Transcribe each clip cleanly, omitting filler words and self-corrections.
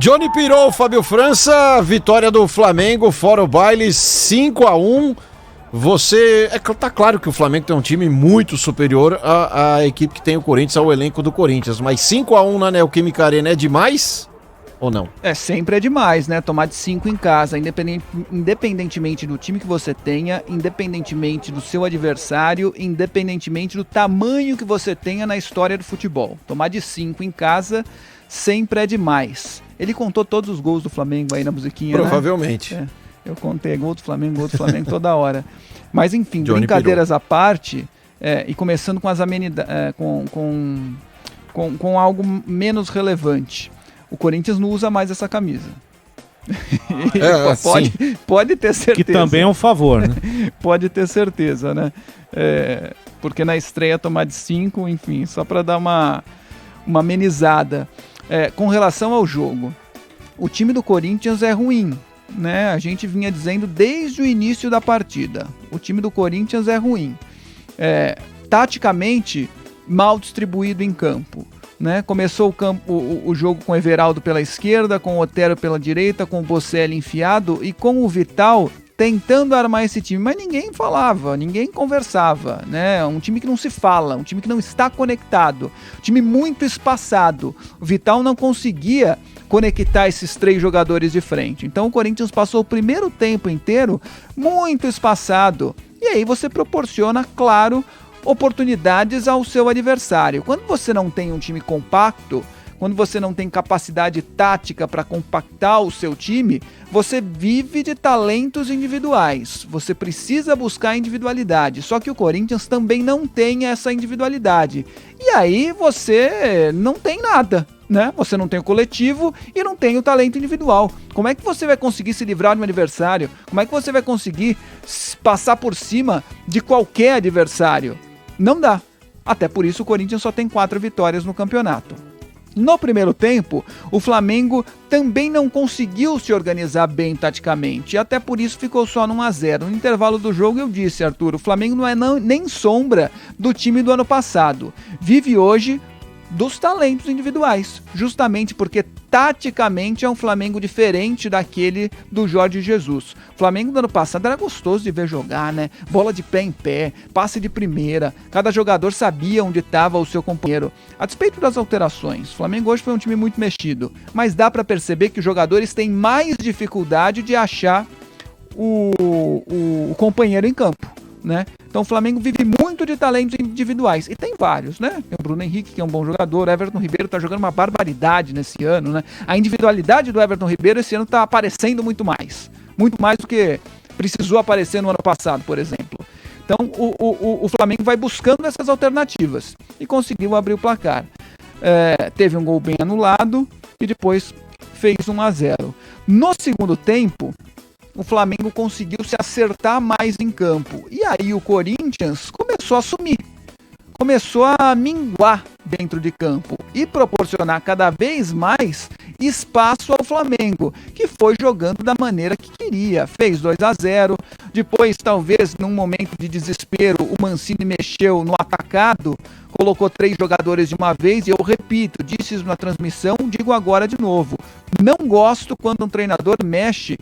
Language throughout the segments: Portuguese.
Johnny pirou, Fábio França, vitória do Flamengo, fora o baile, 5-1. Tá claro que o Flamengo tem um time muito superior à equipe que tem o Corinthians, ao elenco do Corinthians, mas 5-1 na Neoquímica Arena é demais ou não? Sempre é demais, né? Tomar de 5 em casa, independentemente do time que você tenha, independentemente do seu adversário, independentemente do tamanho que você tenha na história do futebol. Tomar de 5 em casa sempre é demais. Ele contou todos os gols do Flamengo aí na musiquinha, provavelmente. Né? Eu contei gol do Flamengo toda hora. Mas enfim, Johnny brincadeiras pirou. à parte, e começando com as amenidades, com algo menos relevante. O Corinthians não usa mais essa camisa. Pode ter certeza. Que também é um favor, né? Pode ter certeza, né? Porque na estreia tomar de 5, enfim, só para dar uma amenizada. Com relação ao jogo, o time do Corinthians é ruim, né? A gente vinha dizendo desde o início da partida. O time do Corinthians é ruim. Taticamente, mal distribuído em campo. Né? Começou o jogo com o Everaldo pela esquerda, com o Otero pela direita, com o Bocelli enfiado e com o Vital tentando armar esse time, mas ninguém falava, ninguém conversava, né? Um time que não se fala, um time que não está conectado, um time muito espaçado. O Vital não conseguia conectar esses 3 jogadores de frente. Então o Corinthians passou o primeiro tempo inteiro muito espaçado. E aí você proporciona, claro, oportunidades ao seu adversário. Quando você não tem um time compacto, quando você não tem capacidade tática para compactar o seu time, você vive de talentos individuais. Você precisa buscar individualidade. Só que o Corinthians também não tem essa individualidade. E aí você não tem nada, né? Você não tem o coletivo e não tem o talento individual. Como é que você vai conseguir se livrar de um adversário? Como é que você vai conseguir passar por cima de qualquer adversário? Não dá. Até por isso o Corinthians só tem 4 vitórias no campeonato. No primeiro tempo, o Flamengo também não conseguiu se organizar bem taticamente, e até por isso ficou só no 1-0. No intervalo do jogo eu disse, Arthur, o Flamengo não é nem sombra do time do ano passado. Vive hoje dos talentos individuais, justamente porque taticamente é um Flamengo diferente daquele do Jorge Jesus. O Flamengo do ano passado era gostoso de ver jogar, né? Bola de pé em pé, passe de primeira, cada jogador sabia onde estava o seu companheiro. A despeito das alterações, o Flamengo hoje foi um time muito mexido, mas dá para perceber que os jogadores têm mais dificuldade de achar o companheiro em campo, né? Então o Flamengo vive muito de talentos individuais, e tem vários, né? Tem o Bruno Henrique, que é um bom jogador, o Everton Ribeiro tá jogando uma barbaridade nesse ano, né? A individualidade do Everton Ribeiro esse ano tá aparecendo muito mais do que precisou aparecer no ano passado, por exemplo. Então o Flamengo vai buscando essas alternativas e conseguiu abrir o placar. Teve um gol bem anulado e depois fez 1-0. No segundo tempo, o Flamengo conseguiu se acertar mais em campo. E aí o Corinthians começou a sumir. Começou a minguar dentro de campo e proporcionar cada vez mais espaço ao Flamengo, que foi jogando da maneira que queria. Fez 2-0, depois talvez num momento de desespero o Mancini mexeu no atacado, colocou 3 jogadores de uma vez, e eu repito, disse isso na transmissão, digo agora de novo, não gosto quando um treinador mexe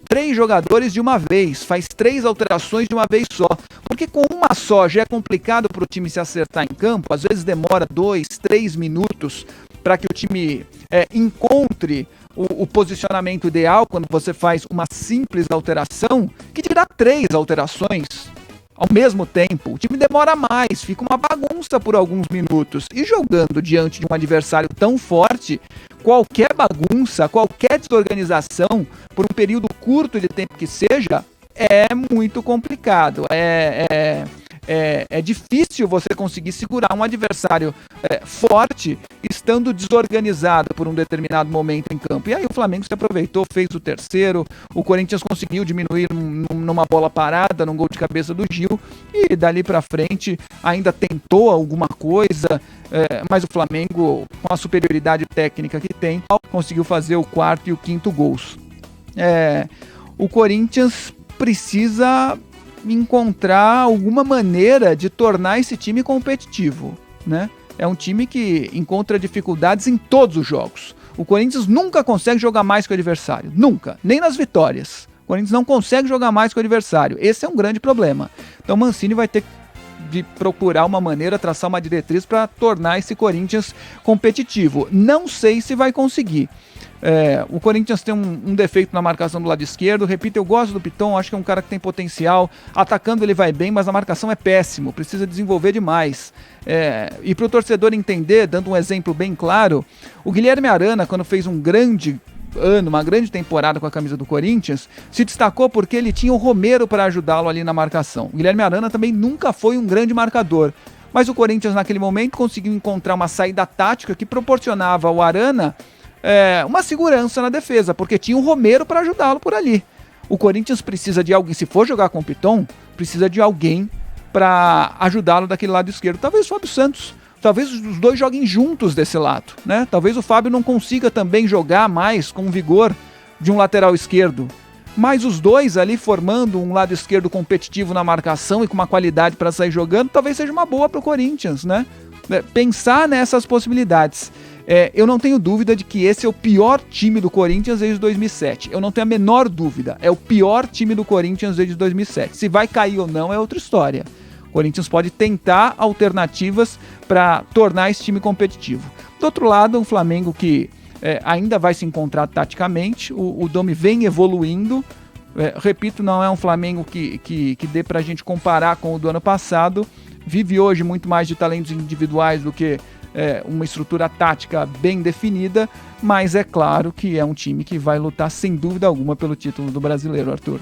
3 jogadores de uma vez, faz 3 alterações de uma vez só, porque com uma só já é complicado para o time se acertar em campo, às vezes demora 2, 3 minutos para que o time encontre o posicionamento ideal quando você faz uma simples alteração, que te dá 3 alterações ao mesmo tempo. O time demora mais, fica uma bagunça por alguns minutos, e jogando diante de um adversário tão forte, qualquer bagunça, qualquer desorganização, por um período curto de tempo que seja, é muito complicado. É difícil você conseguir segurar um adversário forte estando desorganizado por um determinado momento em campo. E aí o Flamengo se aproveitou, fez o terceiro, o Corinthians conseguiu diminuir numa bola parada, num gol de cabeça do Gil, e dali pra frente ainda tentou alguma coisa, mas o Flamengo, com a superioridade técnica que tem, conseguiu fazer o 4º e o 5º gols. O Corinthians precisa encontrar alguma maneira de tornar esse time competitivo, né? É um time que encontra dificuldades em todos os jogos. O Corinthians nunca consegue jogar mais que o adversário, nunca, nem nas vitórias. O Corinthians não consegue jogar mais que o adversário, esse é um grande problema. Então Mancini vai ter de procurar uma maneira, traçar uma diretriz para tornar esse Corinthians competitivo. Não sei se vai conseguir. O Corinthians tem um defeito na marcação do lado esquerdo. Repito, eu gosto do Piton, acho que é um cara que tem potencial. Atacando ele vai bem, mas a marcação é péssimo, precisa desenvolver demais. E para o torcedor entender, dando um exemplo bem claro, o Guilherme Arana, quando fez um grande ano, uma grande temporada com a camisa do Corinthians, se destacou porque ele tinha o Romero para ajudá-lo ali na marcação. O Guilherme Arana também nunca foi um grande marcador, mas o Corinthians naquele momento conseguiu encontrar uma saída tática que proporcionava ao Arana uma segurança na defesa, porque tinha o Romero para ajudá-lo por ali. O Corinthians precisa de alguém, se for jogar com o Piton, precisa de alguém para ajudá-lo daquele lado esquerdo. Talvez o Fábio Santos, talvez os dois joguem juntos desse lado, né? Talvez o Fábio não consiga também jogar mais com vigor de um lateral esquerdo, mas os dois ali formando um lado esquerdo competitivo na marcação e com uma qualidade para sair jogando, talvez seja uma boa para o Corinthians, né? Pensar nessas possibilidades. Eu não tenho dúvida de que esse é o pior time do Corinthians desde 2007. Eu não tenho a menor dúvida. É o pior time do Corinthians desde 2007. Se vai cair ou não é outra história. O Corinthians pode tentar alternativas para tornar esse time competitivo. Do outro lado, um Flamengo que ainda vai se encontrar taticamente. O Domi vem evoluindo. Repito, não é um Flamengo que dê para a gente comparar com o do ano passado. Vive hoje muito mais de talentos individuais do que uma estrutura tática bem definida, mas é claro que é um time que vai lutar sem dúvida alguma pelo título do Brasileiro, Arthur.